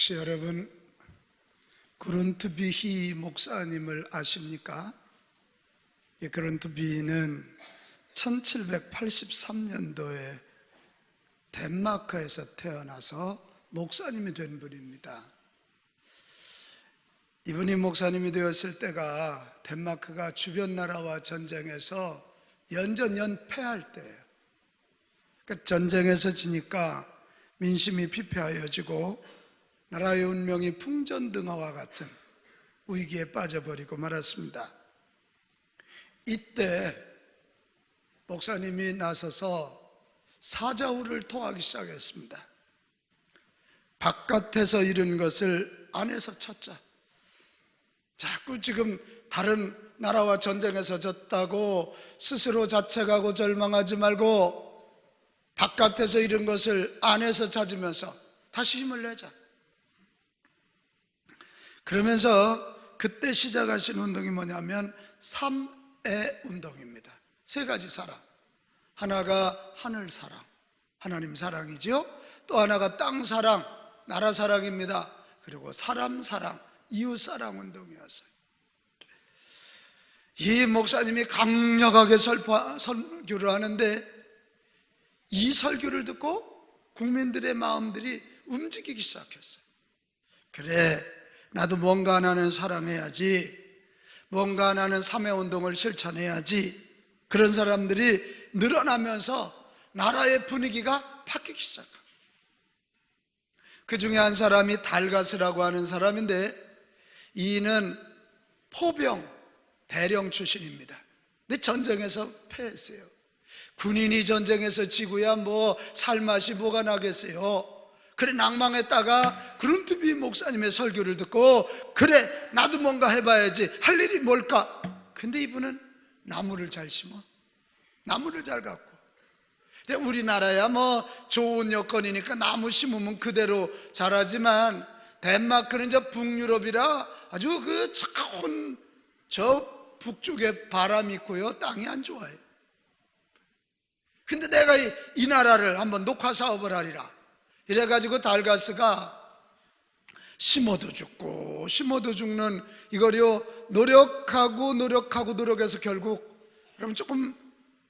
혹시 여러분 그룬트비히 목사님을 아십니까? 이 그룬트비히는 1783년도에 덴마크에서 태어나서 목사님이 된 분입니다. 이분이 목사님이 되었을 때가 덴마크가 주변 나라와 전쟁에서 연전연패할 때예요. 그러니까 전쟁에서 지니까 민심이 피폐하여지고 나라의 운명이 풍전등화와 같은 위기에 빠져버리고 말았습니다. 이때 목사님이 나서서 사자후를 토하기 시작했습니다. 바깥에서 이룬 것을 안에서 찾자. 자꾸 지금 다른 나라와 전쟁에서 졌다고 스스로 자책하고 절망하지 말고 바깥에서 이룬 것을 안에서 찾으면서 다시 힘을 내자. 그러면서 그때 시작하신 운동이 뭐냐면 3애 운동입니다. 세 가지 사랑. 하나가 하늘 사랑, 하나님 사랑이죠. 또 하나가 땅 사랑, 나라 사랑입니다. 그리고 사람 사랑, 이웃 사랑 운동이었어요. 이 목사님이 강력하게 설교를 하는데 이 설교를 듣고 국민들의 마음들이 움직이기 시작했어요. 그래, 나도 뭔가 하나는 사랑해야지, 뭔가 하나는 사매운동을 실천해야지. 그런 사람들이 늘어나면서 나라의 분위기가 바뀌기 시작합니다. 그 중에 한 사람이 달가스라고 하는 사람인데, 이는 포병 대령 출신입니다. 근데 전쟁에서 패했어요. 군인이 전쟁에서 지고야 뭐 살맛이 뭐가 나겠어요. 그래 낭망했다가 그룬트비 목사님의 설교를 듣고 그래 나도 뭔가 해봐야지, 할 일이 뭘까? 근데 이분은 나무를 잘 심어, 나무를 잘 갖고. 근데 우리나라야 뭐 좋은 여건이니까 나무 심으면 그대로 자라지만 덴마크는 저 북유럽이라 아주 그 차가운 저 북쪽에 바람이 있고요, 땅이 안 좋아요. 근데 내가 이 나라를 한번 녹화 사업을 하리라 이래가지고 달가스가 심어도 죽고 심어도 죽는 이거요, 노력해서 결국 그럼 조금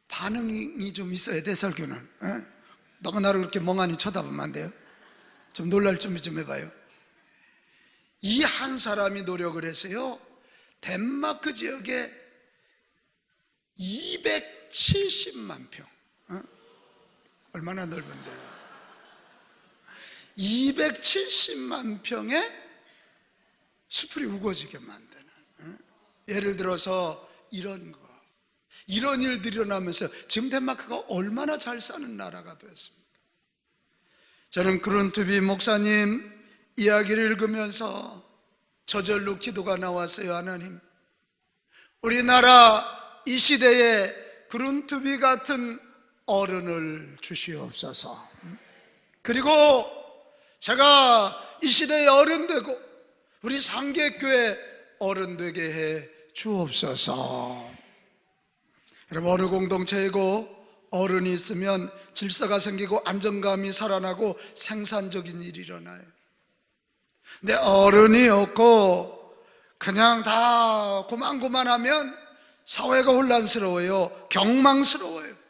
반응이 좀 있어야 돼. 설교는 너가 나를 그렇게 멍하니 쳐다보면 안 돼요. 좀 놀랄 준비 좀 해봐요. 이 한 사람이 노력을 해서요, 덴마크 지역에 270만 평, 얼마나 넓은데요. 270만 평의 숲을 우거지게 만드는, 예를 들어서 이런 일들이 일어나면서 지금 덴마크가 얼마나 잘 사는 나라가 됐습니까? 저는 그룬트비 목사님 이야기를 읽으면서 저절로 기도가 나왔어요. 하나님, 우리나라 이 시대에 그룬트비 같은 어른을 주시옵소서. 그리고 제가 이 시대의 어른 되고 우리 상계교회 어른 되게 해 주옵소서. 여러분, 어느 공동체이고 어른이 있으면 질서가 생기고 안정감이 살아나고 생산적인 일이 일어나요. 근데 어른이 없고 그냥 다 고만고만하면 사회가 혼란스러워요. 경망스러워요.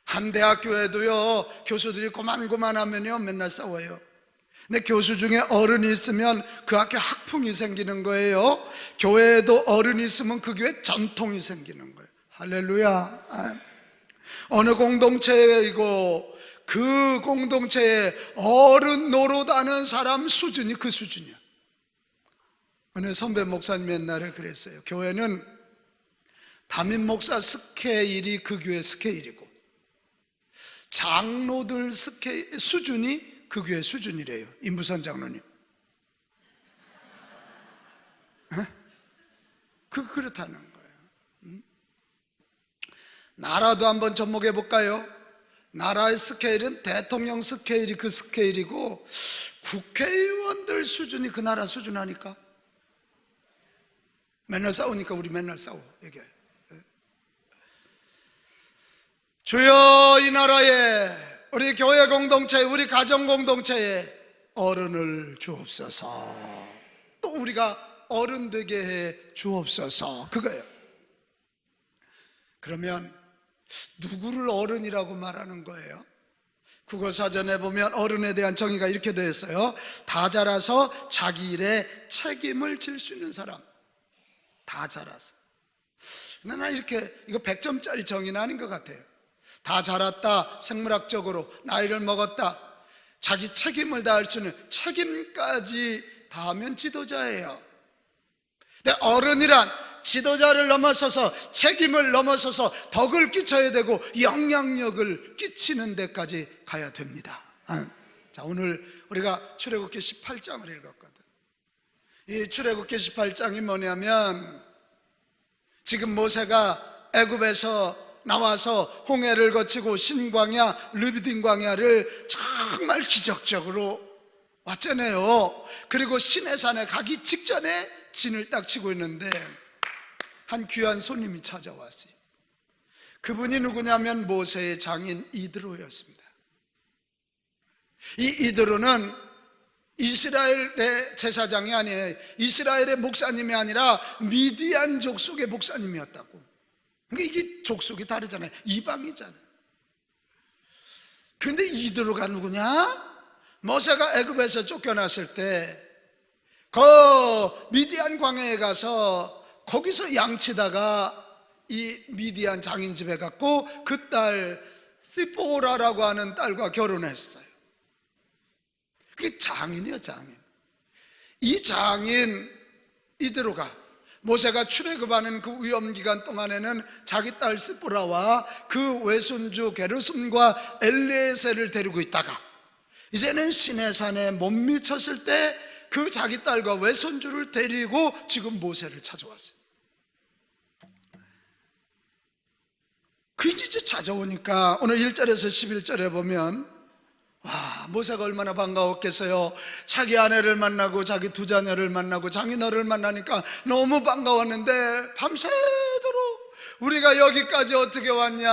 한 대학교에도요, 교수들이 고만고만하면요 맨날 싸워요. 근데 교수 중에 어른이 있으면 그 학교 학풍이 생기는 거예요. 교회에도 어른이 있으면 그 교회 전통이 생기는 거예요. 할렐루야. 어느 공동체이고 그 공동체에 어른 노릇하는 사람 수준이 그 수준이야. 어느 선배 목사님 옛날에 그랬어요. 교회는 담임 목사 스케일이 그 교회 스케일이고 장로들 수준이 그 교회 수준이래요. 임부선 장로님. 그렇다는 거예요. 나라도 한번 접목해 볼까요? 나라의 스케일은 대통령 스케일이 그 스케일이고 국회의원들 수준이 그 나라 수준 아니까? 맨날 싸우니까 우리 맨날 싸워. 이게 주여, 이 나라에 우리 교회 공동체, 우리 가정 공동체에 어른을 주옵소서. 또 우리가 어른 되게 해 주옵소서. 그거예요. 그러면 누구를 어른이라고 말하는 거예요? 국어사전에 보면 어른에 대한 정의가 이렇게 되어 있어요. 다 자라서 자기 일에 책임을 질 수 있는 사람. 다 자라서. 근데 난 이렇게, 이거 100점짜리 정의는 아닌 것 같아요. 다 자랐다, 생물학적으로 나이를 먹었다, 자기 책임을 다할 수 있는 책임까지 다하면 지도자예요. 근데 어른이란 지도자를 넘어서서, 책임을 넘어서서 덕을 끼쳐야 되고 영향력을 끼치는 데까지 가야 됩니다. 자, 오늘 우리가 출애굽기 18장을 읽었거든. 이 출애굽기 18장이 뭐냐면, 지금 모세가 애굽에서 나와서 홍해를 거치고 신광야, 르비딘 광야를 정말 기적적으로 왔잖아요. 그리고 시내산에 가기 직전에 진을 딱 치고 있는데 한 귀한 손님이 찾아왔어요. 그분이 누구냐면 모세의 장인 이드로였습니다. 이 이드로는 이스라엘의 제사장이 아니에요. 이스라엘의 목사님이 아니라 미디안 족속의 목사님이었다고. 그러니까 이게 족속이 다르잖아요. 이방이잖아요. 그런데 이드로가 누구냐? 모세가 애굽에서 쫓겨났을 때 그 미디안 광야에 가서 거기서 양치다가 이 미디안 장인 집에 갔고 그 딸 시포라라고 하는 딸과 결혼했어요. 그게 장인이에요, 장인. 이 장인 이드로가 모세가 출애굽하는 그 위험기간 동안에는 자기 딸 시포라와 그 외손주 게르솜과 엘리에셀을 데리고 있다가 이제는 시내산에 못 미쳤을 때 그 자기 딸과 외손주를 데리고 지금 모세를 찾아왔어요. 그 이제 찾아오니까 오늘 1절에서 11절에 보면, 와, 모세가 얼마나 반가웠겠어요. 자기 아내를 만나고 자기 두 자녀를 만나고 장인어른을 만나니까 너무 반가웠는데 밤새도록 우리가 여기까지 어떻게 왔냐,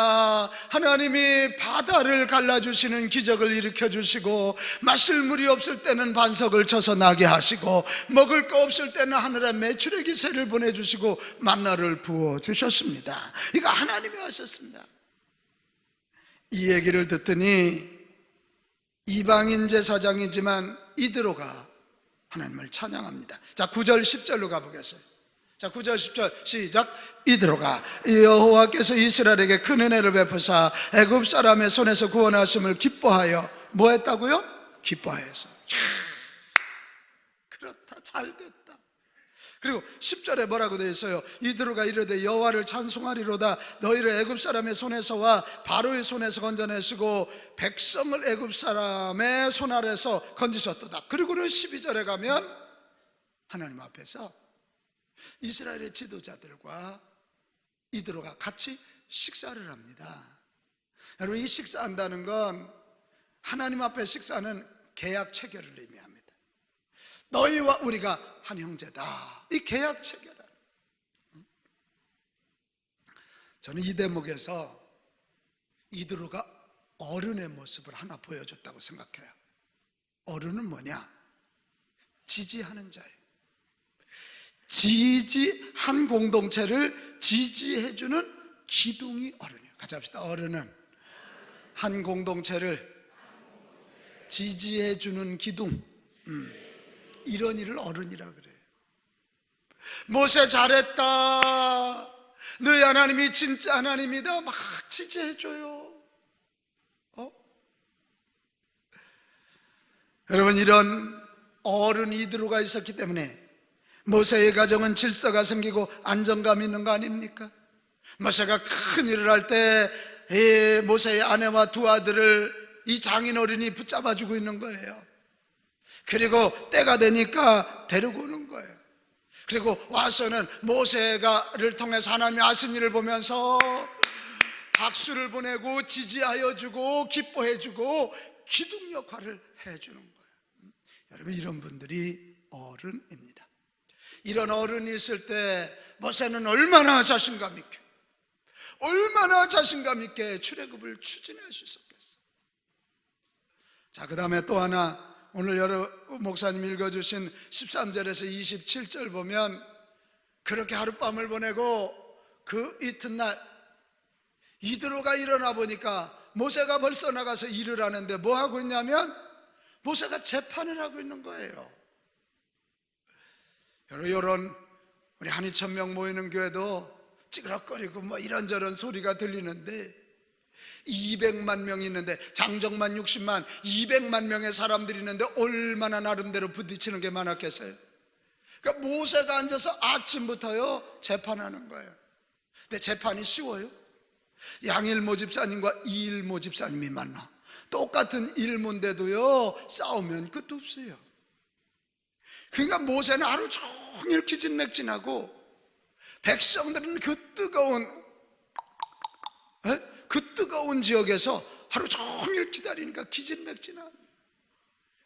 하나님이 바다를 갈라주시는 기적을 일으켜주시고 마실 물이 없을 때는 반석을 쳐서 나게 하시고 먹을 거 없을 때는 하늘에 메추라기 새를 보내주시고 만나를 부어주셨습니다. 이거 하나님이 하셨습니다. 이 얘기를 듣더니 이방인 제사장이지만 이드로가 하나님을 찬양합니다. 자, 9절 10절로 가보겠어요. 자, 9절 10절 시작. 이드로가 여호와께서 이스라엘에게 큰 은혜를 베푸사 애굽 사람의 손에서 구원하심을 기뻐하여 뭐 했다고요? 기뻐해서. 그렇다, 잘됐다. 그리고 10절에 뭐라고 되어 있어요? 이드로가 이르되 여호와를 찬송하리로다. 너희를 애굽 사람의 손에서와 바로의 손에서 건져내시고 백성을 애굽 사람의 손 아래서 건지셨도다. 그리고는 12절에 가면 하나님 앞에서 이스라엘의 지도자들과 이드로가 같이 식사를 합니다. 여러분, 이 식사한다는 건 하나님 앞에 식사는 계약 체결을 의미합니다. 너희와 우리가 한 형제다, 이 계약 체결. 저는 이 대목에서 이드로가 어른의 모습을 하나 보여줬다고 생각해요. 어른은 뭐냐? 지지하는 자예요. 한 공동체를 지지해주는 기둥이 어른이에요. 같이 합시다. 어른은 한 공동체를 지지해주는 기둥. 이런 일을 어른이라 그래요. 모세 잘했다, 너희 하나님이 진짜 하나님이다, 막 지지해줘요. 여러분, 이런 어른 이드로가 있었기 때문에 모세의 가정은 질서가 생기고 안정감이 있는 거 아닙니까? 모세가 큰 일을 할 때 모세의 아내와 두 아들을 이 장인어른이 붙잡아주고 있는 거예요. 그리고 때가 되니까 데리고 오는 거예요. 그리고 와서는 모세가를 통해서 하나님이 하신 일을 보면서 박수를 보내고 지지하여 주고 기뻐해 주고 기둥 역할을 해주는 거예요. 여러분, 이런 분들이 어른입니다. 이런 어른이 있을 때 모세는 얼마나 자신감 있게 출애굽을 추진할 수 있었겠어요. 자, 그 다음에 또 하나 오늘 여러 목사님 읽어주신 13절에서 27절 보면 그렇게 하룻밤을 보내고 그 이튿날 이드로가 일어나 보니까 모세가 벌써 나가서 일을 하는데 뭐 하고 있냐면 모세가 재판을 하고 있는 거예요. 이런 우리 한 2,000명 모이는 교회도 찌그럭거리고 뭐 이런저런 소리가 들리는데 200만 명이 있는데 장정만 60만 200만 명의 사람들이 있는데 얼마나 나름대로 부딪히는 게 많았겠어요. 그러니까 모세가 앉아서 아침부터요 재판하는 거예요. 근데 재판이 쉬워요? 양일모 집사님과 이일모 집사님이 만나 똑같은 일모인데도요 싸우면 끝도 없어요. 그러니까 모세는 하루 종일 기진맥진하고 백성들은 그 뜨거운 지역에서 하루 종일 기다리니까 기진맥진하는 거예요.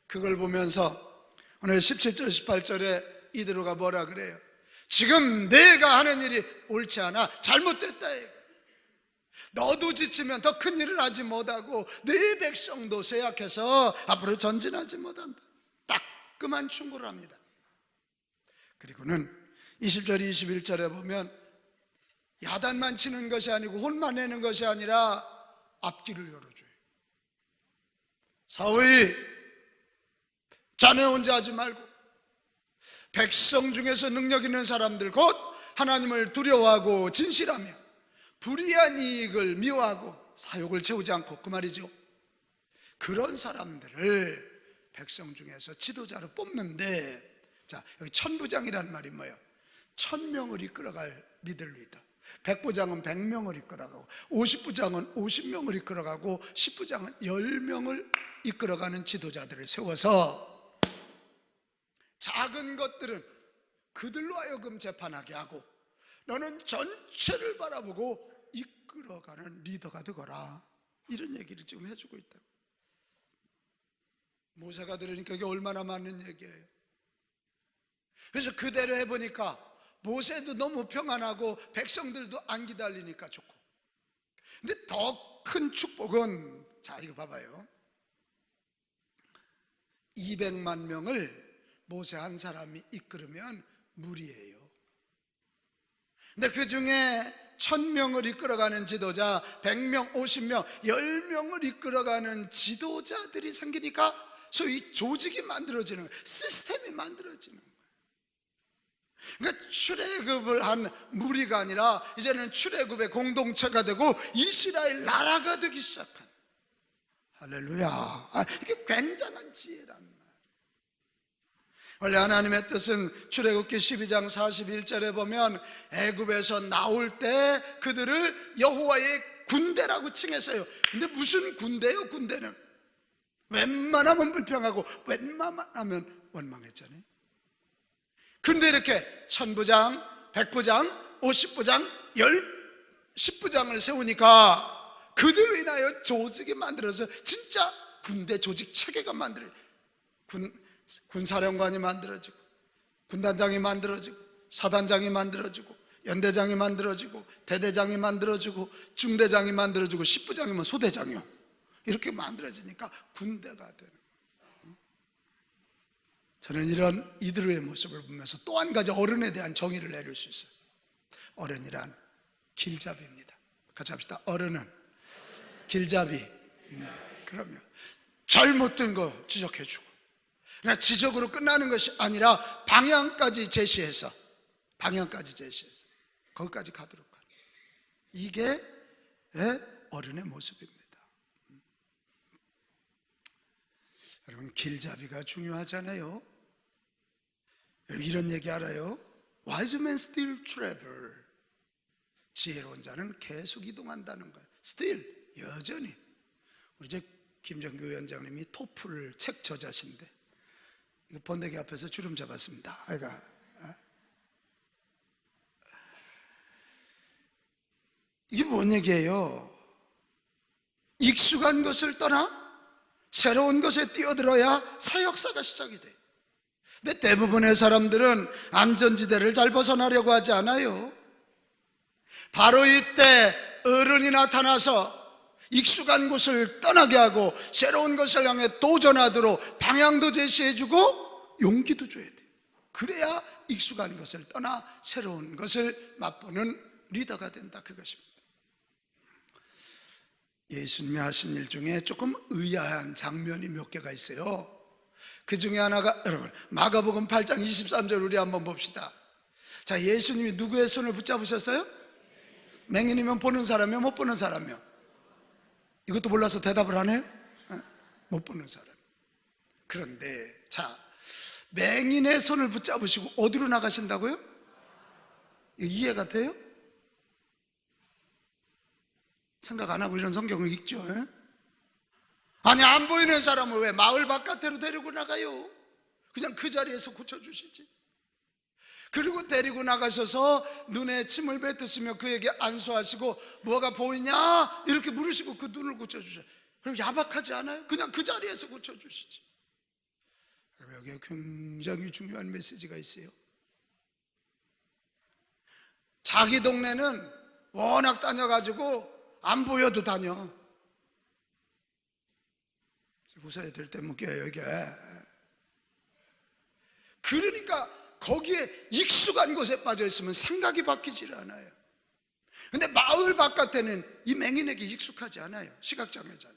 그걸 보면서 오늘 17절 18절에 이드로가 뭐라 그래요? 지금 내가 하는 일이 옳지 않아 잘못됐다. 너도 지치면 더 큰 일을 하지 못하고 네 백성도 쇠약해서 앞으로 전진하지 못한다. 따끔한 충고를 합니다. 그리고는 20절 21절에 보면 야단만 치는 것이 아니고 혼만 내는 것이 아니라 앞길을 열어줘요. 사위 자네 혼자 하지 말고 백성 중에서 능력 있는 사람들 곧 하나님을 두려워하고 진실하며 불의한 이익을 미워하고 사욕을 채우지 않고 그 말이죠. 그런 사람들을 백성 중에서 지도자로 뽑는데 자 여기 천부장이라는 말이 뭐예요? 1000명을 이끌어갈 리더를 있다. 100부장은 100명을 이끌어가고 50부장은 50명을 이끌어가고 10부장은 10명을 이끌어가는 지도자들을 세워서 작은 것들은 그들로 하여금 재판하게 하고 너는 전체를 바라보고 이끌어가는 리더가 되거라. 이런 얘기를 지금 해주고 있다. 모세가 들으니까 이게 얼마나 맞는 얘기예요. 그래서 그대로 해보니까 모세도 너무 평안하고 백성들도 안 기다리니까 좋고. 근데 더 큰 축복은 자 이거 봐봐요. 200만 명을 모세 한 사람이 이끌으면 무리예요. 근데 그 중에 1000명을 이끌어가는 지도자, 100명, 50명, 10명을 이끌어가는 지도자들이 생기니까 소위 조직이 만들어지는 거예요. 시스템이 만들어지는 거예요. 그러니까 출애굽을 한 무리가 아니라 이제는 출애굽의 공동체가 되고 이스라엘 나라가 되기 시작한. 할렐루야. 이게 굉장한 지혜란 말이에요. 원래 하나님의 뜻은 출애굽기 12장 41절에 보면 애굽에서 나올 때 그들을 여호와의 군대라고 칭했어요. 근데 무슨 군대요? 군대는 웬만하면 불평하고 웬만하면 원망했잖아요. 그런데 이렇게 1000부장, 100부장, 50부장, 10부장을 세우니까 그들로 인하여 조직이 만들어서 진짜 군대 조직 체계가 만들어요. 군사령관이 만들어지고 군단장이 만들어지고 사단장이 만들어지고 연대장이 만들어지고 대대장이 만들어지고 중대장이 만들어지고 10부장이면 소대장이요. 이렇게 만들어지니까 군대가 되는 거예요. 저는 이런 이드로의 모습을 보면서 또 한 가지 어른에 대한 정의를 내릴 수 있어요. 어른이란 길잡이입니다. 같이 합시다. 어른은 길잡이. 그러면 잘못된 거 지적해주고 그냥 지적으로 끝나는 것이 아니라 방향까지 제시해서 거기까지 가도록 하는 이게 어른의 모습입니다. 여러분 길잡이가 중요하잖아요. 여러분 이런 얘기 알아요? Wise men still travel. 지혜로운 자는 계속 이동한다는 거예요. Still 여전히. 우리 저 김정규 위원장님이 토플 책 저자신데 이거 번데기 앞에서 주름 잡았습니다. 이게 뭔 얘기예요? 익숙한 것을 떠나 새로운 것에 뛰어들어야 새 역사가 시작이 돼요. 근데 대부분의 사람들은 안전지대를 잘 벗어나려고 하지 않아요. 바로 이때 어른이 나타나서 익숙한 곳을 떠나게 하고 새로운 것을 향해 도전하도록 방향도 제시해주고 용기도 줘야 돼요. 그래야 익숙한 것을 떠나 새로운 것을 맛보는 리더가 된다, 그것입니다. 예수님이 하신 일 중에 조금 의아한 장면이 몇 개가 있어요. 그 중에 하나가, 여러분 마가복음 8장 23절 우리 한번 봅시다. 자, 예수님이 누구의 손을 붙잡으셨어요? 맹인이면 보는 사람이요, 못 보는 사람이요? 이것도 몰라서 대답을 안 해요? 못 보는 사람. 그런데 자, 맹인의 손을 붙잡으시고 어디로 나가신다고요? 이해가 돼요? 생각 안 하고 이런 성경을 읽죠. 아니, 안 보이는 사람을 왜 마을 바깥으로 데리고 나가요? 그냥 그 자리에서 고쳐주시지. 그리고 데리고 나가셔서 눈에 침을 뱉으시며 그에게 안수하시고 뭐가 보이냐? 이렇게 물으시고 그 눈을 고쳐주셔요. 그럼 야박하지 않아요? 그냥 그 자리에서 고쳐주시지. 여기에 굉장히 중요한 메시지가 있어요. 자기 동네는 워낙 다녀가지고 안 보여도 다녀. 웃어야 될 때 묶여요, 이게. 그러니까 거기에 익숙한 곳에 빠져 있으면 생각이 바뀌질 않아요. 근데 마을 바깥에는 이 맹인에게 익숙하지 않아요. 시각장애자.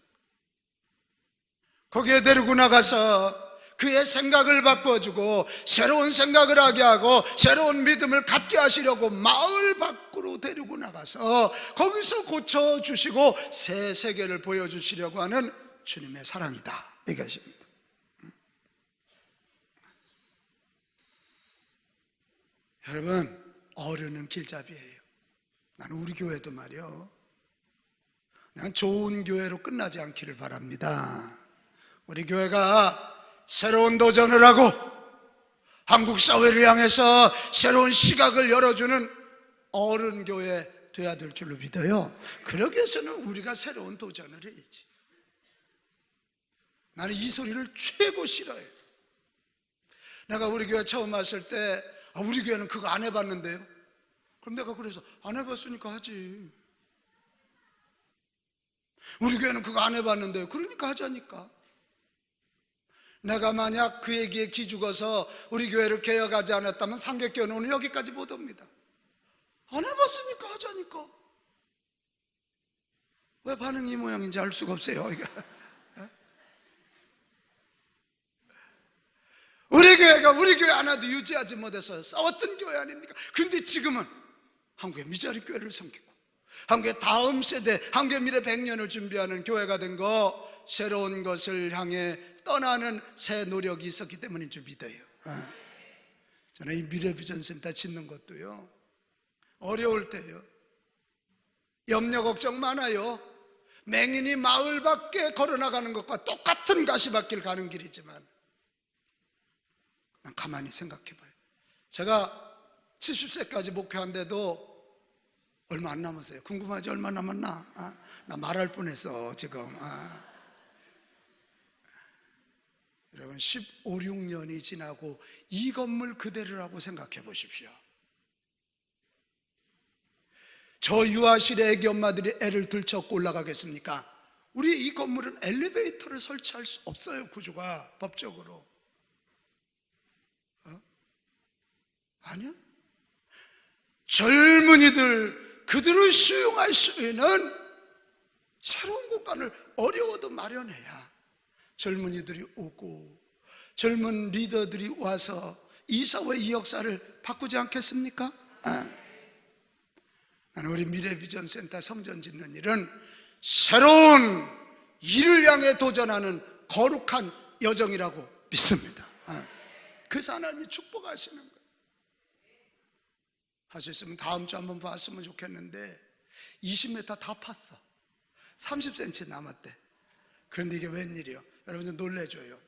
거기에 데리고 나가서 그의 생각을 바꿔주고 새로운 생각을 하게 하고 새로운 믿음을 갖게 하시려고 마을 밖으로 데리고 나가서 거기서 고쳐주시고 새 세계를 보여주시려고 하는 주님의 사랑이다, 이것입니다. 여러분, 어른은 길잡이예요. 나는 우리 교회도 말이요, 그냥 좋은 교회로 끝나지 않기를 바랍니다. 우리 교회가 새로운 도전을 하고 한국 사회를 향해서 새로운 시각을 열어주는 어른 교회 돼야 될 줄로 믿어요. 그러기 위해서는 우리가 새로운 도전을 해야지. 나는 이 소리를 최고 싫어해요. 내가 우리 교회 처음 왔을 때 우리 교회는 그거 안 해봤는데요. 그럼 내가 그래서 안 해봤으니까 하지. 우리 교회는 그거 안 해봤는데요. 그러니까 하자니까. 내가 만약 그 얘기에 기죽어서 우리 교회를 개혁하지 않았다면 상객교회는 오늘 여기까지 못 옵니다. 안 해봤으니까 하자니까. 왜 반응이 이 모양인지 알 수가 없어요. 이게. 우리 교회가 우리 교회 하나도 유지하지 못해서 싸웠던 교회 아닙니까? 근데 지금은 한국의 미자리 교회를 섬기고 한국의 다음 세대, 한국의 미래 100년을 준비하는 교회가 된 거, 새로운 것을 향해 떠나는 새 노력이 있었기 때문인 줄 믿어요. 저는 이 미래비전센터 짓는 것도요, 어려울 때요, 염려 걱정 많아요. 맹인이 마을 밖에 걸어나가는 것과 똑같은 가시밭길 가는 길이지만 가만히 생각해봐요. 제가 70세까지 목회한데도 얼마 안 남았어요. 궁금하지? 얼마 남았나? 나 말할 뻔했어 지금. 여러분, 15, 16년이 지나고 이 건물 그대로라고 생각해 보십시오. 저 유아실에 애기 엄마들이 애를 들쳐갖고 올라가겠습니까? 우리 이 건물은 엘리베이터를 설치할 수 없어요. 구조가 법적으로. 아니요. 젊은이들, 그들을 수용할 수 있는 새로운 공간을 어려워도 마련해야 젊은이들이 오고 젊은 리더들이 와서 이 사회, 이 역사를 바꾸지 않겠습니까? 나는 우리 미래비전센터 성전 짓는 일은 새로운 일을 향해 도전하는 거룩한 여정이라고 믿습니다. 그래서 하나님이 축복하시는 거예요. 할 수 있으면 다음 주 한번 봤으면 좋겠는데 20m 다 팠어. 30cm 남았대. 그런데 이게 웬일이요? 여러분 좀 놀래줘요.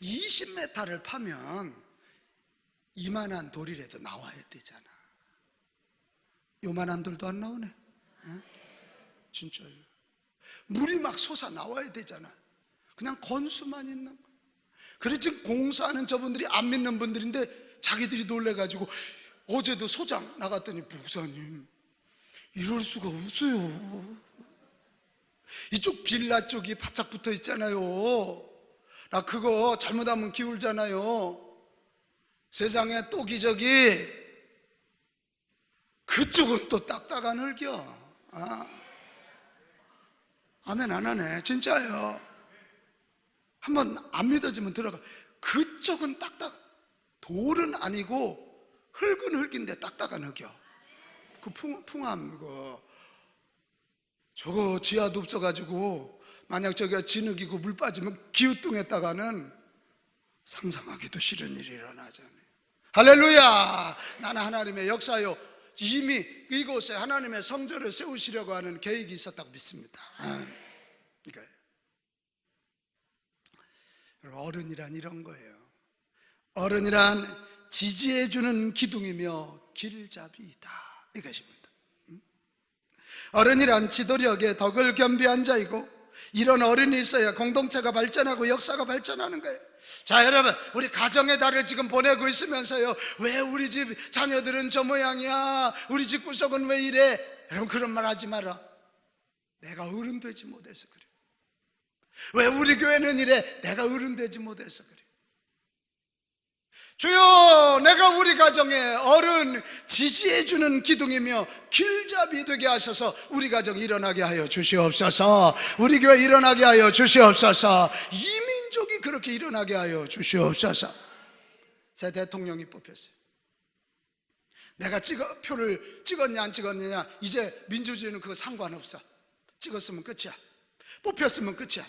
20m를 파면 이만한 돌이라도 나와야 되잖아. 요만한 돌도 안 나오네. 진짜요. 물이 막 솟아 나와야 되잖아. 그냥 건수만 있는 거. 그래 지금 공사하는 저분들이 안 믿는 분들인데 자기들이 놀래가지고 어제도 소장 나갔더니 목사님 이럴 수가 없어요. 이쪽 빌라 쪽이 바짝 붙어 있잖아요. 나 그거 잘못하면 기울잖아요. 세상에 또 기적이 그쪽은 또 딱딱한 흙이요. 아멘 안 하네. 진짜예요. 한번 안 믿어지면 들어가. 그쪽은 딱딱, 돌은 아니고 흙은 흙인데 딱딱한 흙이요. 그 풍암 그거 저거 지하도 없어가지고 만약 저기가 진흙이고 물 빠지면 기우뚱했다가는 상상하기도 싫은 일이 일어나잖아요. 할렐루야. 나는 하나님의 역사요, 이미 이곳에 하나님의 성전을 세우시려고 하는 계획이 있었다고 믿습니다. 그러니까 어른이란 이런 거예요. 어른이란 지지해주는 기둥이며 길잡이이다, 이것입니다. 어른이란 지도력에 덕을 겸비한 자이고, 이런 어른이 있어야 공동체가 발전하고 역사가 발전하는 거예요. 자, 여러분, 우리 가정의 달을 지금 보내고 있으면서요, 왜 우리 집 자녀들은 저 모양이야, 우리 집 구석은 왜 이래, 여러분 그런 말 하지 마라. 내가 어른 되지 못해서 그래. 왜 우리 교회는 이래, 내가 어른 되지 못해서 그래. 주여, 내가 우리 가정에 어른 지지해주는 기둥이며 길잡이 되게 하셔서 우리 가정 일어나게 하여 주시옵소서. 우리 교회 일어나게 하여 주시옵소서. 이 민족이 그렇게 일어나게 하여 주시옵소서. 새 대통령이 뽑혔어요. 내가 표를 찍었냐 안 찍었느냐, 이제 민주주의는 그거 상관없어. 찍었으면 끝이야. 뽑혔으면 끝이야.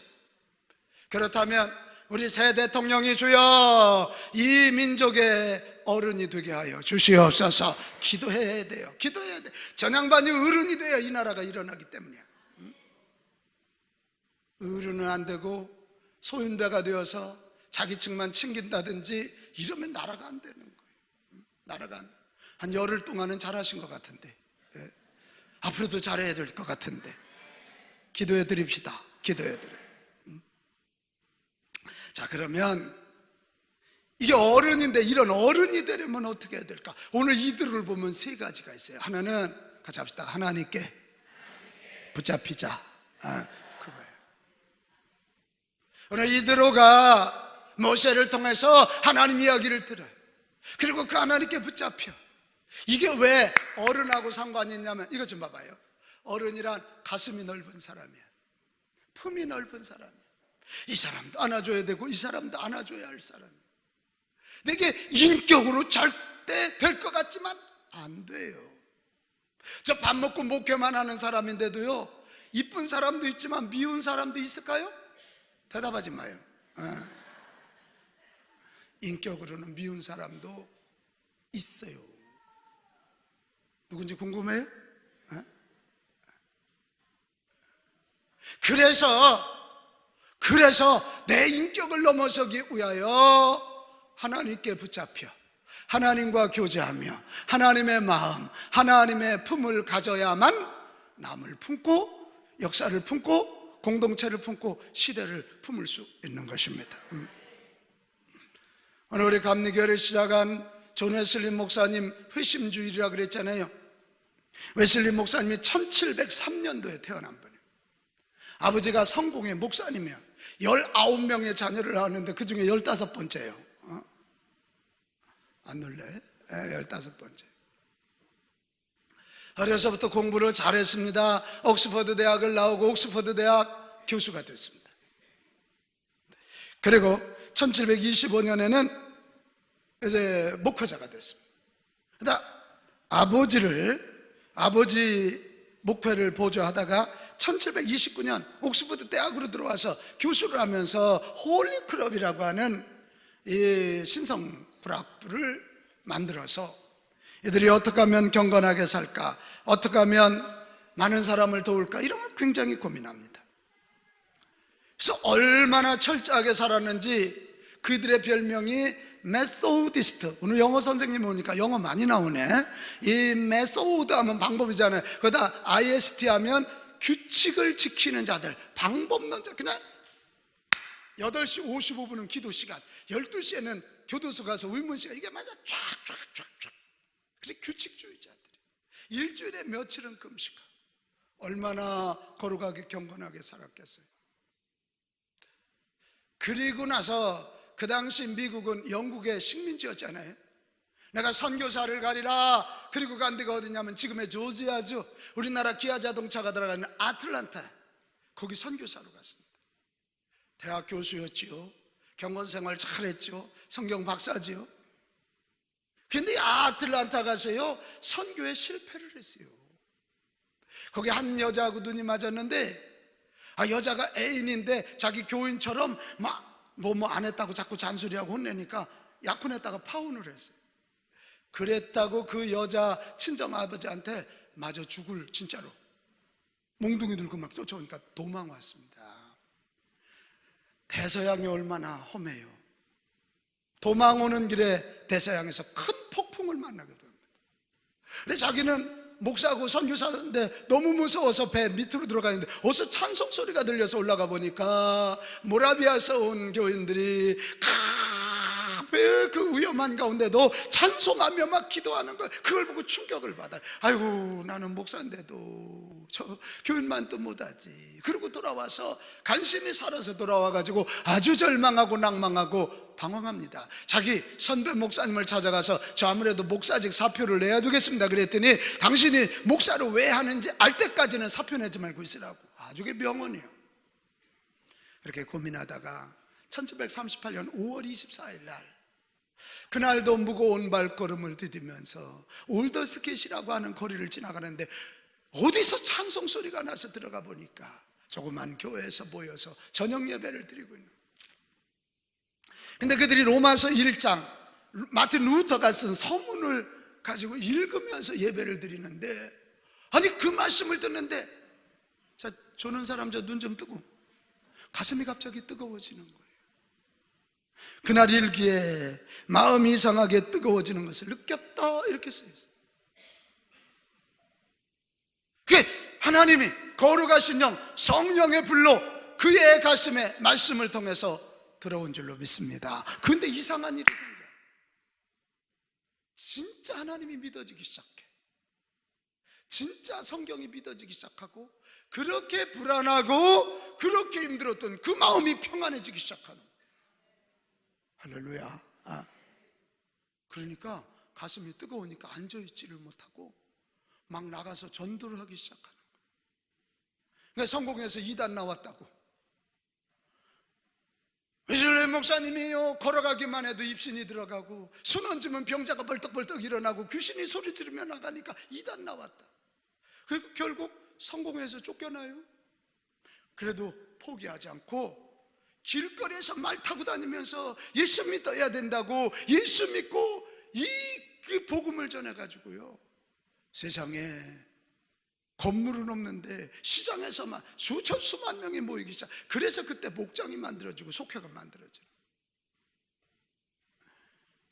그렇다면 우리 새 대통령이 주여 이 민족의 어른이 되게 하여 주시옵소서. 기도해야 돼요. 기도해야 돼. 전양반이 어른이 돼야 이 나라가 일어나기 때문이야. 어른은 안 되고 소인배가 되어서 자기 측만 챙긴다든지 이러면 나라가 안 되는 거예요. 나라가 안 돼. 한 열흘 동안은 잘하신 것 같은데, 앞으로도 잘해야 될 것 같은데, 기도해 드립시다. 기도해 드려요. 자, 그러면 이게 어른인데 이런 어른이 되려면 어떻게 해야 될까? 오늘 이들을 보면 세 가지가 있어요. 하나는 같이 합시다. 하나님께 붙잡히자. 그거예요. 오늘 이드로가 모세를 통해서 하나님 이야기를 들어요. 그리고 그 하나님께 붙잡혀. 이게 왜 어른하고 상관이 있냐면 이것 좀 봐봐요. 어른이란 가슴이 넓은 사람이야. 품이 넓은 사람이야. 이 사람도 안아줘야 되고 이 사람도 안아줘야 할 사람이에요. 내게 인격으로 절대 될 것 같지만 안 돼요. 저 밥 먹고 목회만 하는 사람인데도요, 이쁜 사람도 있지만 미운 사람도 있을까요? 대답하지 마요. 인격으로는 미운 사람도 있어요. 누군지 궁금해요? 그래서 내 인격을 넘어서기 위하여 하나님께 붙잡혀 하나님과 교제하며 하나님의 마음, 하나님의 품을 가져야만 남을 품고 역사를 품고 공동체를 품고 시대를 품을 수 있는 것입니다. 오늘 우리 감리교회를 시작한 존 웨슬리 목사님 회심주일이라 그랬잖아요. 웨슬리 목사님이 1703년도에 태어난 분이에요. 아버지가 성공의 목사님이에요. 19명의 자녀를 낳았는데 그 중에 15번째예요. 안 놀래? 15번째. 어려서부터 공부를 잘했습니다. 옥스퍼드 대학을 나오고 옥스퍼드 대학 교수가 됐습니다. 그리고 1725년에는 이제 목회자가 됐습니다. 그러다 아버지 목회를 보조하다가 1729년 옥스퍼드 대학으로 들어와서 교수를 하면서 홀리클럽이라고 하는 이 신성불학부를 만들어서 이들이 어떻게 하면 경건하게 살까, 어떻게 하면 많은 사람을 도울까, 이런 걸 굉장히 고민합니다. 그래서 얼마나 철저하게 살았는지 그들의 별명이 메소디스트. 오늘 영어 선생님이 오니까 영어 많이 나오네. 이 메소드 하면 방법이잖아요. 거기다 IST 하면 규칙을 지키는 자들, 방법론자. 그냥 8시 55분은 기도 시간, 12시에는 교도소 가서 의문 시간, 이게 맞아 쫙. 그래 규칙주의자들이 일주일에 며칠은 금식하고 얼마나 거룩하게 경건하게 살았겠어요. 그리고 나서 그 당시 미국은 영국의 식민지였잖아요. 내가 선교사를 가리라. 그리고 간 데가 어디냐면 지금의 조지아주, 우리나라 기아 자동차가 들어가는 아틀란타, 거기 선교사로 갔습니다. 대학 교수였지요. 경건생활 잘했죠. 성경 박사지요. 근데 아틀란타 가서요 선교에 실패를 했어요. 거기 한 여자하고 눈이 맞았는데, 여자가 애인인데 자기 교인처럼 막 뭐 안 했다고 자꾸 잔소리하고 혼내니까 약혼했다가 파혼을 했어요. 그랬다고 그 여자 친정아버지한테 맞아 죽을, 진짜로 몽둥이 들고 막 쫓아오니까 도망 왔습니다. 대서양이 얼마나 험해요. 도망 오는 길에 대서양에서 큰 폭풍을 만나게 됩니다. 근데 자기는 목사고 선교사인데 너무 무서워서 배 밑으로 들어가는데 어디서 찬송 소리가 들려서 올라가 보니까 모라비아에서 온 교인들이 그 위험한 가운데도 찬송하며 막 기도하는 걸, 그걸 보고 충격을 받아요. 아이고, 나는 목사인데도 저 교인만 또 못하지. 그리고 돌아와서 간신히 살아서 돌아와가지고 아주 절망하고 낭망하고 방황합니다. 자기 선배 목사님을 찾아가서 저 아무래도 목사직 사표를 내야 되겠습니다 그랬더니, 당신이 목사를 왜 하는지 알 때까지는 사표 내지 말고 있으라고. 아주 명언이에요. 그렇게 고민하다가 1738년 5월 24일 날, 그날도 무거운 발걸음을 디디면서 올더스켓이라고 하는 거리를 지나가는데 어디서 찬송 소리가 나서 들어가 보니까 조그만 교회에서 모여서 저녁 예배를 드리고 있는. 근데 그들이 로마서 1장 마틴 루터가 쓴 서문을 가지고 읽으면서 예배를 드리는데, 아니 그 말씀을 듣는데, 자, 조는 사람 저 눈 좀 뜨고 가슴이 갑자기 뜨거워지는 거예요. 그날 일기에 마음이 이상하게 뜨거워지는 것을 느꼈다, 이렇게 쓰여있어요. 그게 하나님이 거룩하신 영, 성령의 불로 그의 가슴에 말씀을 통해서 들어온 줄로 믿습니다. 그런데 이상한 일이 생겨요. 진짜 하나님이 믿어지기 시작해. 진짜 성경이 믿어지기 시작하고, 그렇게 불안하고 그렇게 힘들었던 그 마음이 평안해지기 시작하는. 할렐루야. 그러니까 가슴이 뜨거우니까 앉아있지를 못하고 막 나가서 전도를 하기 시작하는 거예요. 그러니까 성공해서 이단 나왔다고. 웨슬리 목사님이요, 걸어가기만 해도 입신이 들어가고, 손 얹으면 병자가 벌떡벌떡 일어나고, 귀신이 소리 지르며 나가니까 이단 나왔다. 그리고 결국 성공해서 쫓겨나요. 그래도 포기하지 않고 길거리에서 말 타고 다니면서 예수 믿어야 된다고, 예수 믿고 그 복음을 전해가지고요, 세상에 건물은 없는데 시장에서만 수천 수만 명이 모이기 시작. 그래서 그때 목장이 만들어지고 속회가 만들어져요.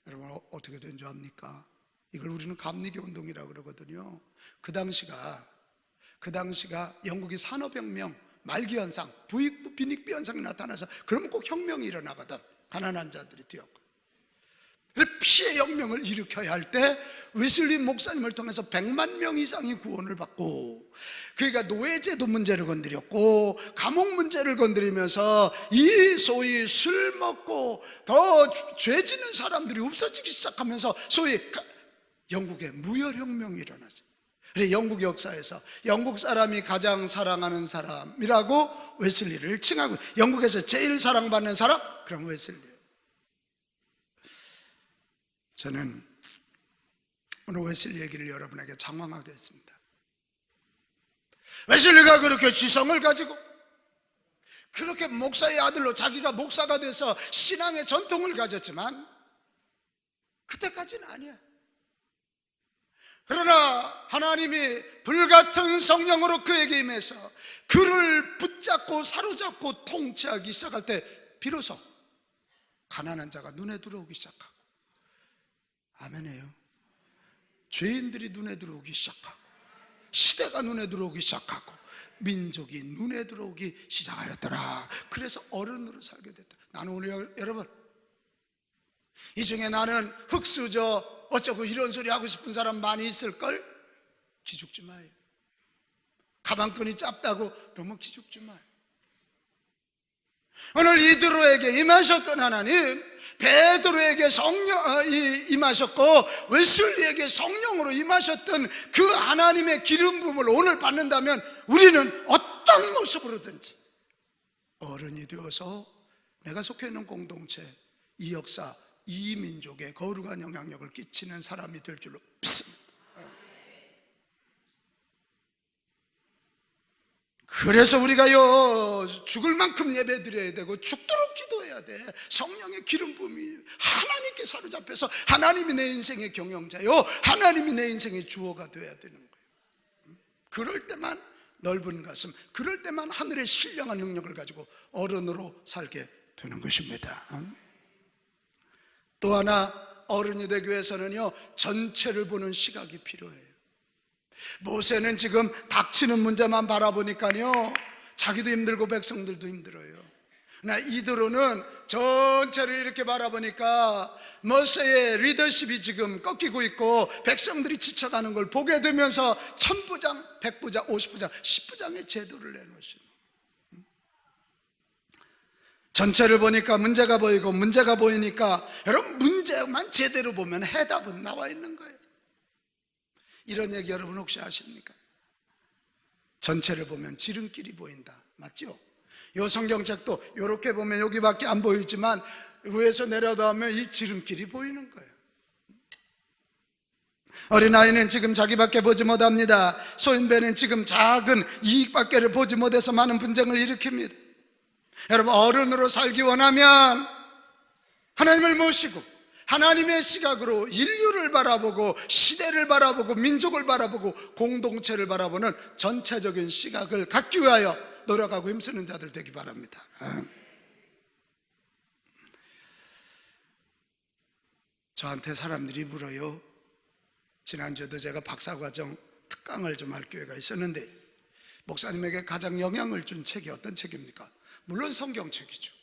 여러분 어떻게 된 줄 압니까? 이걸 우리는 감리교 운동이라고 그러거든요. 그 당시가 영국의 산업혁명 말기 현상, 부익부 빈익비 현상이 나타나서, 그러면 꼭 혁명이 일어나거든. 가난한 자들이 뛰었고. 피해 혁명을 일으켜야 할 때 웨슬리 목사님을 통해서 100만 명 이상이 구원을 받고, 그러니까 노예제도 문제를 건드렸고 감옥 문제를 건드리면서 이 소위 술 먹고 더 죄지는 사람들이 없어지기 시작하면서 소위 영국의 무혈혁명이 일어나죠. 그래서 영국 역사에서 영국 사람이 가장 사랑하는 사람이라고 웨슬리를 칭하고, 영국에서 제일 사랑받는 사람? 그럼 웨슬리예요. 저는 오늘 웨슬리 얘기를 여러분에게 장황하게 했습니다. 웨슬리가 그렇게 지성을 가지고 그렇게 목사의 아들로 자기가 목사가 돼서 신앙의 전통을 가졌지만 그때까지는 아니야. 그러나 하나님이 불같은 성령으로 그에게 임해서 그를 붙잡고 사로잡고 통치하기 시작할 때 비로소 가난한 자가 눈에 들어오기 시작하고, 아멘이에요. 죄인들이 눈에 들어오기 시작하고, 시대가 눈에 들어오기 시작하고, 민족이 눈에 들어오기 시작하였더라. 그래서 어른으로 살게 됐다. 나는 오늘 여러분, 이 중에 나는 흙수저 어쩌고 이런 소리 하고 싶은 사람 많이 있을걸? 기죽지 마요. 가방끈이 짧다고 너무 기죽지 마요. 오늘 이드로에게 임하셨던 하나님, 베드로에게 임하셨고 웨슬리에게 성령으로 임하셨던 그 하나님의 기름 부음을 오늘 받는다면 우리는 어떤 모습으로든지 어른이 되어서 내가 속해 있는 공동체, 이 역사, 이 민족에 거룩한 영향력을 끼치는 사람이 될 줄로 믿습니다. 그래서 우리가요 죽을 만큼 예배 드려야 되고 죽도록 기도해야 돼. 성령의 기름 부음이 하나님께 사로잡혀서 하나님이 내 인생의 경영자요, 하나님이 내 인생의 주어가 돼야 되는 거예요. 그럴 때만 넓은 가슴, 그럴 때만 하늘의 신령한 능력을 가지고 어른으로 살게 되는 것입니다. 또 하나, 어른이 되기 위해서는요 전체를 보는 시각이 필요해요. 모세는 지금 닥치는 문제만 바라보니까요 자기도 힘들고 백성들도 힘들어요. 그러나 이드로는 전체를 이렇게 바라보니까 모세의 리더십이 지금 꺾이고 있고 백성들이 지쳐가는 걸 보게 되면서 1000부장, 100부장, 50부장, 10부장의 제도를 내놓으시는. 전체를 보니까 문제가 보이고, 문제가 보이니까 여러분 문제만 제대로 보면 해답은 나와 있는 거예요. 이런 얘기 여러분 혹시 아십니까? 전체를 보면 지름길이 보인다, 맞죠? 이 성경책도 이렇게 보면 여기밖에 안 보이지만 위에서 내려다보면 이 지름길이 보이는 거예요. 어린아이는 지금 자기밖에 보지 못합니다. 소인배는 지금 작은 이익밖에 보지 못해서 많은 분쟁을 일으킵니다. 여러분, 어른으로 살기 원하면 하나님을 모시고 하나님의 시각으로 인류를 바라보고 시대를 바라보고 민족을 바라보고 공동체를 바라보는 전체적인 시각을 갖기 위하여 노력하고 힘쓰는 자들 되기 바랍니다. 저한테 사람들이 물어요. 지난주에도 제가 박사과정 특강을 좀 할 기회가 있었는데 목사님에게 가장 영향을 준 책이 어떤 책입니까? 물론 성경책이죠.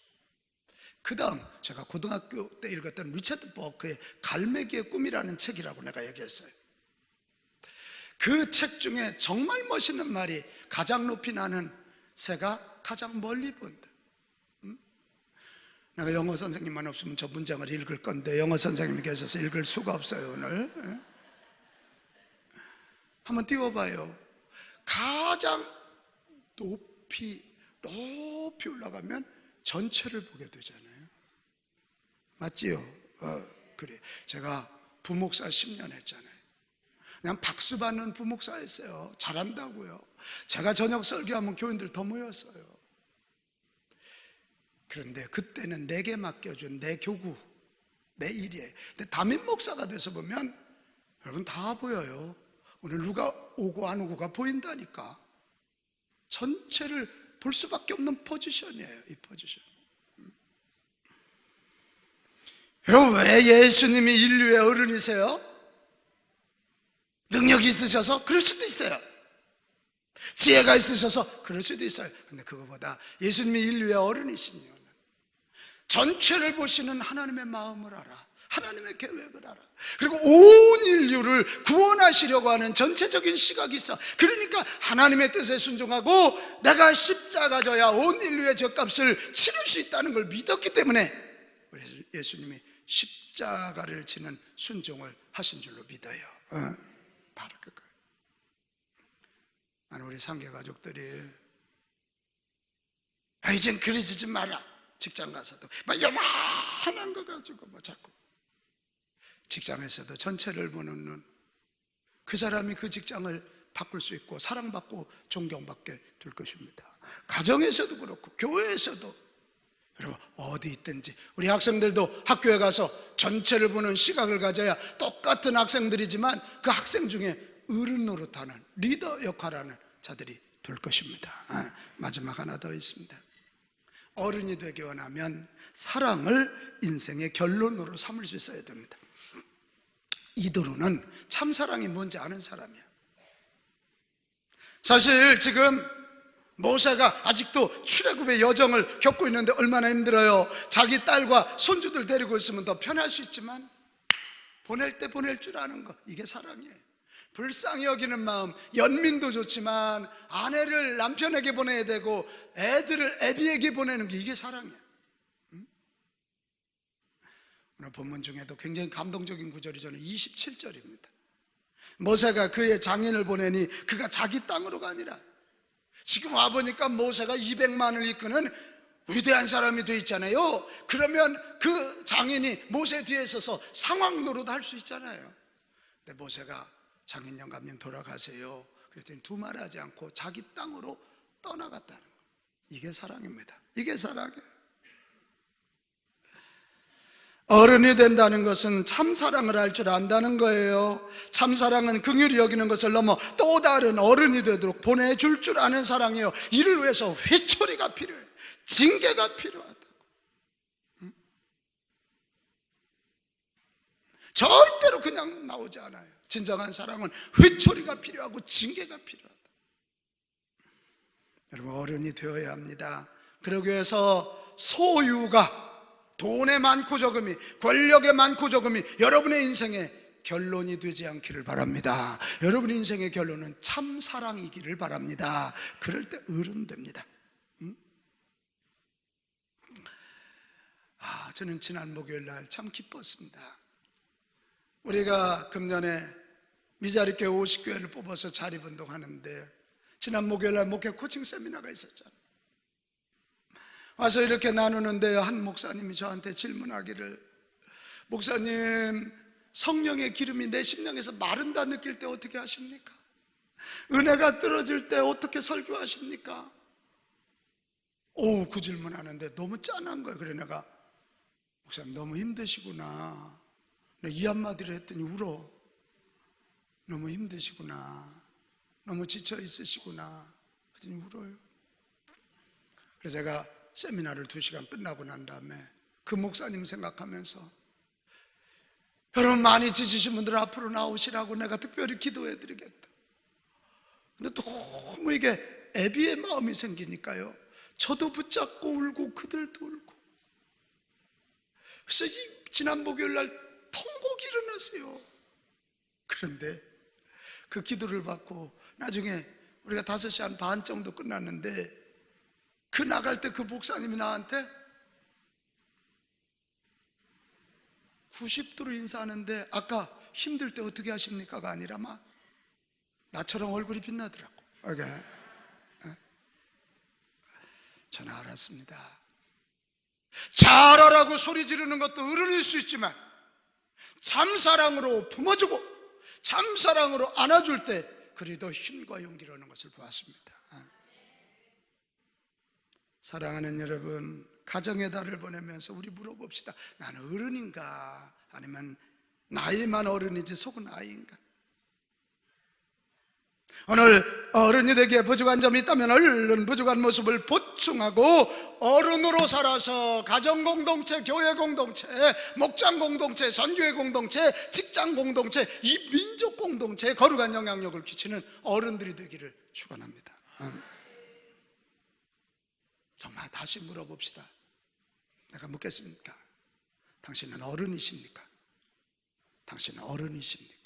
그 다음 제가 고등학교 때 읽었던 리처드 버크의 갈매기의 꿈이라는 책이라고 내가 얘기했어요. 그 책 중에 정말 멋있는 말이 가장 높이 나는 새가 가장 멀리 본다. 내가 영어 선생님만 없으면 저 문장을 읽을 건데 영어 선생님이 계셔서 읽을 수가 없어요 오늘. 한번 띄워봐요. 가장 높이 올라가면 전체를 보게 되잖아요. 맞지요? 그래. 제가 부목사 10년 했잖아요. 그냥 박수 받는 부목사였어요. 잘한다고요. 제가 저녁 설교하면 교인들 더 모였어요. 그런데 그때는 내게 맡겨준 내 교구, 내 일이에요. 근데 담임 목사가 돼서 보면 여러분 다 보여요. 오늘 누가 오고 안 오고가 보인다니까. 전체를 볼 수밖에 없는 포지션이에요, 이 포지션. 여러분, 왜 예수님이 인류의 어른이세요? 능력이 있으셔서 그럴 수도 있어요. 지혜가 있으셔서 그럴 수도 있어요. 근데 그거보다 예수님이 인류의 어른이신 이유는 전체를 보시는 하나님의 마음을 알아, 하나님의 계획을 알아. 그리고 온 인류를 구원하시려고 하는 전체적인 시각이 있어. 그러니까 하나님의 뜻에 순종하고 내가 십자가 져야 온 인류의 죗값을 치를 수 있다는 걸 믿었기 때문에 우리 예수님이 십자가를 지는 순종을 하신 줄로 믿어요. 바로 그거예요. 나는 우리 상계 가족들이 이젠 그러지 좀 마라. 직장 가서도 막 요만한 거 가지고 뭐 자꾸 직장에서도 전체를 보는 눈, 그 사람이 그 직장을 바꿀 수 있고 사랑받고 존경받게 될 것입니다. 가정에서도 그렇고 교회에서도 여러분 어디 있든지 우리 학생들도 학교에 가서 전체를 보는 시각을 가져야 똑같은 학생들이지만 그 학생 중에 어른 노릇하는 리더 역할하는 자들이 될 것입니다. 마지막 하나 더 있습니다. 어른이 되기 원하면 사랑을 인생의 결론으로 삼을 수 있어야 됩니다. 이드로는 참사랑이 뭔지 아는 사람이야. 사실 지금 모세가 아직도 출애굽의 여정을 겪고 있는데 얼마나 힘들어요. 자기 딸과 손주들 데리고 있으면 더 편할 수 있지만 보낼 때 보낼 줄 아는 거, 이게 사랑이에요. 불쌍히 여기는 마음, 연민도 좋지만 아내를 남편에게 보내야 되고 애들을 애비에게 보내는 게 이게 사랑이야. 오늘 본문 중에도 굉장히 감동적인 구절이 저는 27절입니다. 모세가 그의 장인을 보내니 그가 자기 땅으로가 아니라, 지금 와보니까 모세가 200만을 이끄는 위대한 사람이 돼 있잖아요. 그러면 그 장인이 모세 뒤에 서서 상황 노릇 할 수 있잖아요. 근데 모세가 장인 영감님 돌아가세요 그랬더니 두말하지 않고 자기 땅으로 떠나갔다는 거예요. 이게 사랑입니다. 이게 사랑이에요. 어른이 된다는 것은 참사랑을 할 줄 안다는 거예요. 참사랑은 긍휼히 여기는 것을 넘어 또 다른 어른이 되도록 보내줄 줄 아는 사랑이에요. 이를 위해서 회초리가 필요해요. 징계가 필요하다고. 절대로 그냥 나오지 않아요. 진정한 사랑은 회초리가 필요하고 징계가 필요하다. 여러분, 어른이 되어야 합니다. 그러기 위해서 소유가, 돈의 많고 적음이, 권력의 많고 적음이 여러분의 인생의 결론이 되지 않기를 바랍니다. 여러분의 인생의 결론은 참사랑이기를 바랍니다. 그럴 때 어른 됩니다. 저는 지난 목요일 날 참 기뻤습니다. 우리가 금년에 미자리교회 50교회를 뽑아서 자립운동하는데 지난 목요일 날 목회 코칭 세미나가 있었잖아요. 와서 이렇게 나누는데 한 목사님이 저한테 질문하기를, 목사님, 성령의 기름이 내 심령에서 마른다 느낄 때 어떻게 하십니까? 은혜가 떨어질 때 어떻게 설교하십니까? 그 질문 하는데 너무 짠한 거예요. 그래 내가, 목사님 너무 힘드시구나, 이 한마디를 했더니 울어. 너무 힘드시구나, 너무 지쳐 있으시구나 그랬더니 울어요. 그래서 제가 세미나를 2시간 끝나고 난 다음에 그 목사님 생각하면서, 여러분 많이 지치신 분들 앞으로 나오시라고 내가 특별히 기도해 드리겠다. 근데 너무 이게 애비의 마음이 생기니까요, 저도 붙잡고 울고 그들도 울고. 그래서 지난 목요일 날 통곡이 일어났어요. 그런데 그 기도를 받고 나중에 우리가 5시 한 반 정도 끝났는데, 그 나갈 때 그 목사님이 나한테 90도로 인사하는데, 아까 힘들 때 어떻게 하십니까가 아니라 막 나처럼 얼굴이 빛나더라고. 저는 알았습니다. 잘하라고 소리 지르는 것도 어른일 수 있지만 참사랑으로 품어주고 참사랑으로 안아줄 때 그리 더 힘과 용기를 얻는 것을 보았습니다. 사랑하는 여러분, 가정의 달을 보내면서 우리 물어봅시다. 나는 어른인가? 아니면 나이만 어른이지 속은 아이인가? 오늘 어른이 되기에 부족한 점이 있다면 얼른 부족한 모습을 보충하고 어른으로 살아서 가정공동체, 교회공동체, 목장공동체, 선교회 공동체, 직장공동체, 이 민족공동체에 거룩한 영향력을 끼치는 어른들이 되기를 축원합니다. 정말 다시 물어봅시다. 내가 묻겠습니까? 당신은 어른이십니까? 당신은 어른이십니까?